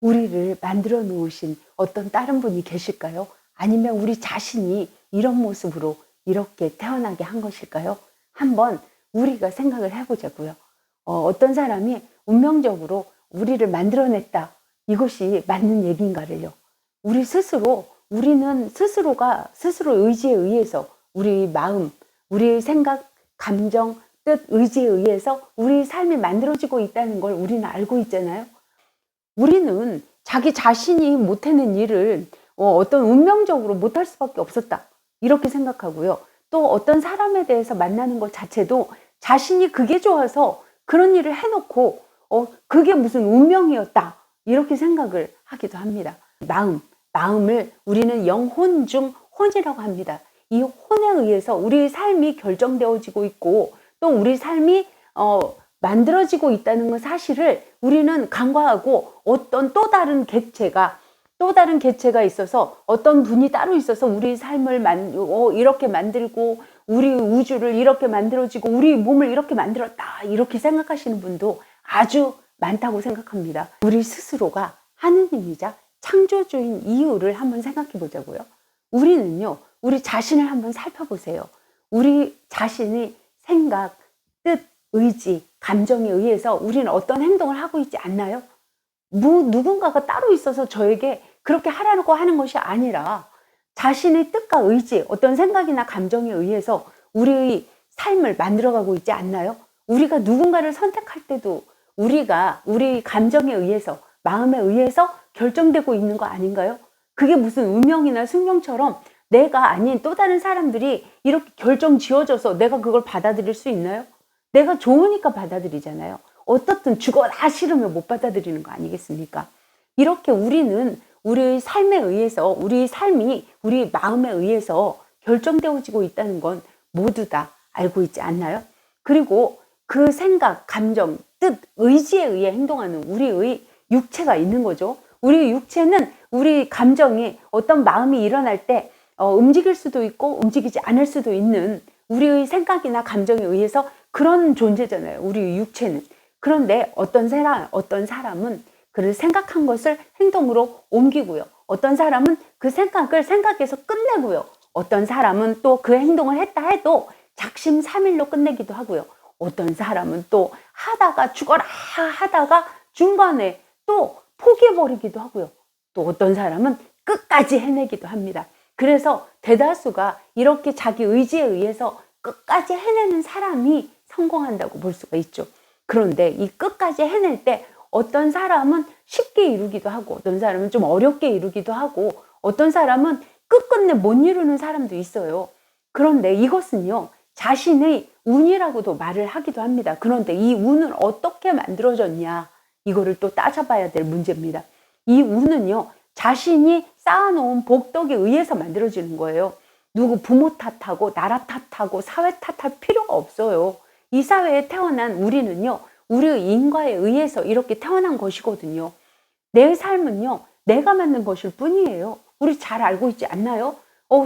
우리를 만들어 놓으신 어떤 다른 분이 계실까요? 아니면 우리 자신이 이런 모습으로 이렇게 태어나게 한 것일까요? 한번 우리가 생각을 해보자고요. 어떤 사람이 운명적으로 우리를 만들어냈다. 이것이 맞는 얘기인가를요. 우리는 스스로가 스스로 의지에 의해서 우리 마음, 우리 생각, 감정, 뜻, 의지에 의해서 우리 삶이 만들어지고 있다는 걸 우리는 알고 있잖아요. 우리는 자기 자신이 못해낸 일을 어떤 운명적으로 못할 수밖에 없었다. 이렇게 생각하고요. 또 어떤 사람에 대해서 만나는 것 자체도 자신이 그게 좋아서 그런 일을 해놓고 그게 무슨 운명이었다. 이렇게 생각을 하기도 합니다. 마음을 우리는 영혼 중 혼이라고 합니다. 이 혼에 의해서 우리 삶이 결정되어지고 있고 또 우리 삶이 만들어지고 있다는 그 사실을 우리는 간과하고 어떤 또 다른 객체가 있어서 어떤 분이 따로 있어서 우리 삶을 이렇게 만들고 우리 우주를 이렇게 만들어지고 우리 몸을 이렇게 만들었다 이렇게 생각하시는 분도 아주 많다고 생각합니다. 우리 스스로가 하느님이자 창조주인 이유를 한번 생각해 보자고요. 우리는요, 우리 자신을 한번 살펴보세요. 우리 자신이 생각, 뜻, 의지, 감정에 의해서 우리는 어떤 행동을 하고 있지 않나요? 누군가가 따로 있어서 저에게 그렇게 하라고 하는 것이 아니라 자신의 뜻과 의지, 어떤 생각이나 감정에 의해서 우리의 삶을 만들어가고 있지 않나요? 우리가 누군가를 선택할 때도 우리가 우리 감정에 의해서, 마음에 의해서 결정되고 있는 거 아닌가요? 그게 무슨 운명이나 숙명처럼 내가 아닌 또 다른 사람들이 이렇게 결정 지어져서 내가 그걸 받아들일 수 있나요? 내가 좋으니까 받아들이잖아요. 어떻든 죽어라 싫으면 못 받아들이는 거 아니겠습니까? 이렇게 우리는 우리의 삶에 의해서 우리 삶이 우리 마음에 의해서 결정되어지고 있다는 건 모두 다 알고 있지 않나요? 그리고 그 생각, 감정, 뜻, 의지에 의해 행동하는 우리의 육체가 있는 거죠. 우리 육체는 우리 감정이 어떤 마음이 일어날 때 움직일 수도 있고 움직이지 않을 수도 있는 우리의 생각이나 감정에 의해서 그런 존재잖아요. 우리 육체는. 그런데 어떤 사람은 그 생각한 것을 행동으로 옮기고요. 어떤 사람은 그 생각을 생각해서 끝내고요. 어떤 사람은 또 그 행동을 했다 해도 작심삼일로 끝내기도 하고요. 어떤 사람은 또 하다가 죽어라 하다가 중간에 또 포기해버리기도 하고요. 또 어떤 사람은 끝까지 해내기도 합니다. 그래서 대다수가 이렇게 자기 의지에 의해서 끝까지 해내는 사람이 성공한다고 볼 수가 있죠. 그런데 이 끝까지 해낼 때 어떤 사람은 쉽게 이루기도 하고 어떤 사람은 좀 어렵게 이루기도 하고 어떤 사람은 끝끝내 못 이루는 사람도 있어요. 그런데 이것은요, 자신의 운이라고도 말을 하기도 합니다. 그런데 이 운은 어떻게 만들어졌냐, 이거를 또 따져봐야 될 문제입니다. 이 운은요, 자신이 쌓아놓은 복덕에 의해서 만들어지는 거예요. 누구 부모 탓하고 나라 탓하고 사회 탓할 필요가 없어요. 이 사회에 태어난 우리는요, 우리의 인과에 의해서 이렇게 태어난 것이거든요. 내 삶은요, 내가 만든 것일 뿐이에요. 우리 잘 알고 있지 않나요?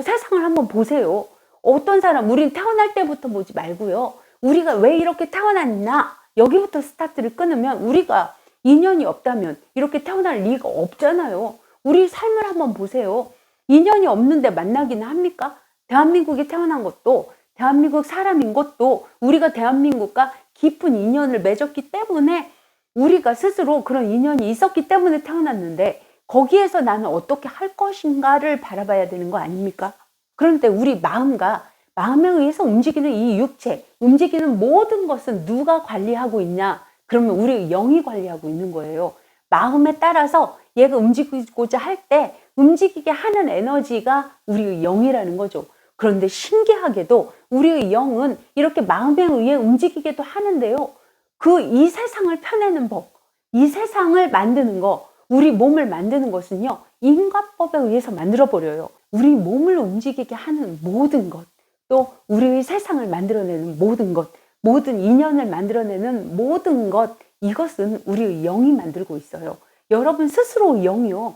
세상을 한번 보세요. 어떤 사람, 우린 태어날 때부터 보지 말고요. 우리가 왜 이렇게 태어났나? 여기부터 스타트를 끊으면 우리가 인연이 없다면 이렇게 태어날 리가 없잖아요. 우리 삶을 한번 보세요. 인연이 없는데 만나기는 합니까? 대한민국에 태어난 것도, 대한민국 사람인 것도 우리가 대한민국과 깊은 인연을 맺었기 때문에 우리가 스스로 그런 인연이 있었기 때문에 태어났는데 거기에서 나는 어떻게 할 것인가를 바라봐야 되는 거 아닙니까? 그런데 우리 마음에 의해서 움직이는 이 육체, 움직이는 모든 것은 누가 관리하고 있냐? 그러면 우리 영이 관리하고 있는 거예요. 마음에 따라서 얘가 움직이고자 할 때 움직이게 하는 에너지가 우리의 영이라는 거죠. 그런데 신기하게도 우리의 영은 이렇게 마음에 의해 움직이기도 하는데요. 이 세상을 펴내는 법, 이 세상을 만드는 거, 우리 몸을 만드는 것은요, 인과법에 의해서 만들어버려요. 우리 몸을 움직이게 하는 모든 것, 또 우리의 세상을 만들어내는 모든 것, 모든 인연을 만들어내는 모든 것, 이것은 우리의 영이 만들고 있어요. 여러분 스스로 영이요.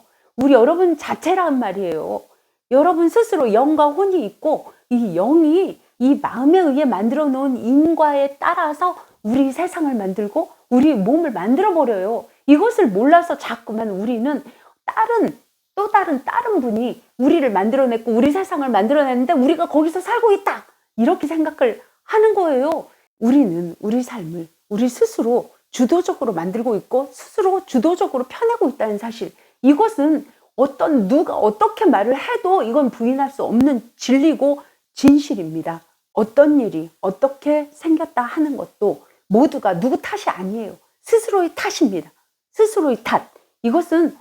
여러분 자체란 말이에요. 여러분 스스로 영과 혼이 있고 이 영이 이 마음에 의해 만들어 놓은 인과에 따라서 우리 세상을 만들고 우리 몸을 만들어 버려요. 이것을 몰라서 자꾸만 우리는 또 다른 분이 우리를 만들어냈고 우리 세상을 만들어냈는데 우리가 거기서 살고 있다, 이렇게 생각을 하는 거예요. 우리는 우리 삶을 우리 스스로 주도적으로 만들고 있고 스스로 주도적으로 펴내고 있다는 사실, 이것은 누가 어떻게 말을 해도 이건 부인할 수 없는 진리고 진실입니다. 어떤 일이 어떻게 생겼다 하는 것도 모두가 누구 탓이 아니에요. 스스로의 탓입니다. 스스로의 탓. 이것은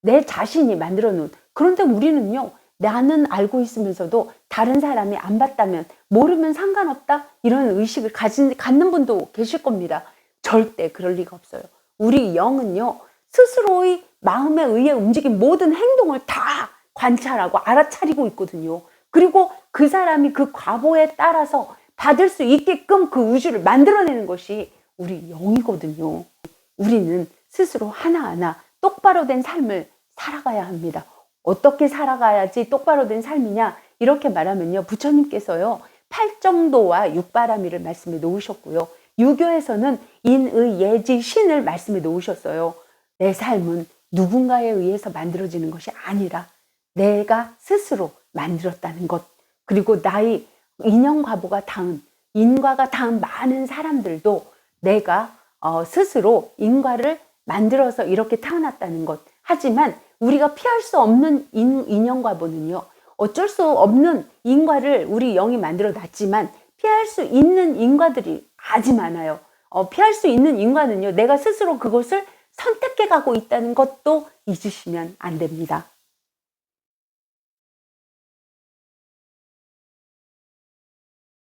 내 자신이 만들어 놓은. 그런데 우리는요, 나는 알고 있으면서도 다른 사람이 안 봤다면, 모르면 상관없다, 이런 의식을 갖는 분도 계실 겁니다. 절대 그럴 리가 없어요. 우리 영은요, 스스로의 마음에 의해 움직인 모든 행동을 다 관찰하고 알아차리고 있거든요. 그리고 그 사람이 그 과보에 따라서 받을 수 있게끔 그 우주를 만들어내는 것이 우리 영이거든요. 우리는 스스로 하나하나 똑바로 된 삶을 살아가야 합니다. 어떻게 살아가야지 똑바로 된 삶이냐, 이렇게 말하면요, 부처님께서요, 팔정도와 육바라밀을 말씀해 놓으셨고요, 유교에서는 인의 예지 신을 말씀해 놓으셨어요. 내 삶은 누군가에 의해서 만들어지는 것이 아니라 내가 스스로 만들었다는 것, 그리고 나의 인연과보가 닿은, 인과가 닿은 많은 사람들도 내가 스스로 인과를 만들어서 이렇게 태어났다는 것. 하지만 우리가 피할 수 없는 인연과보는요, 어쩔 수 없는 인과를 우리 영이 만들어 놨지만 피할 수 있는 인과들이 아주 많아요. 피할 수 있는 인과는요, 내가 스스로 그것을 선택해 가고 있다는 것도 잊으시면 안 됩니다.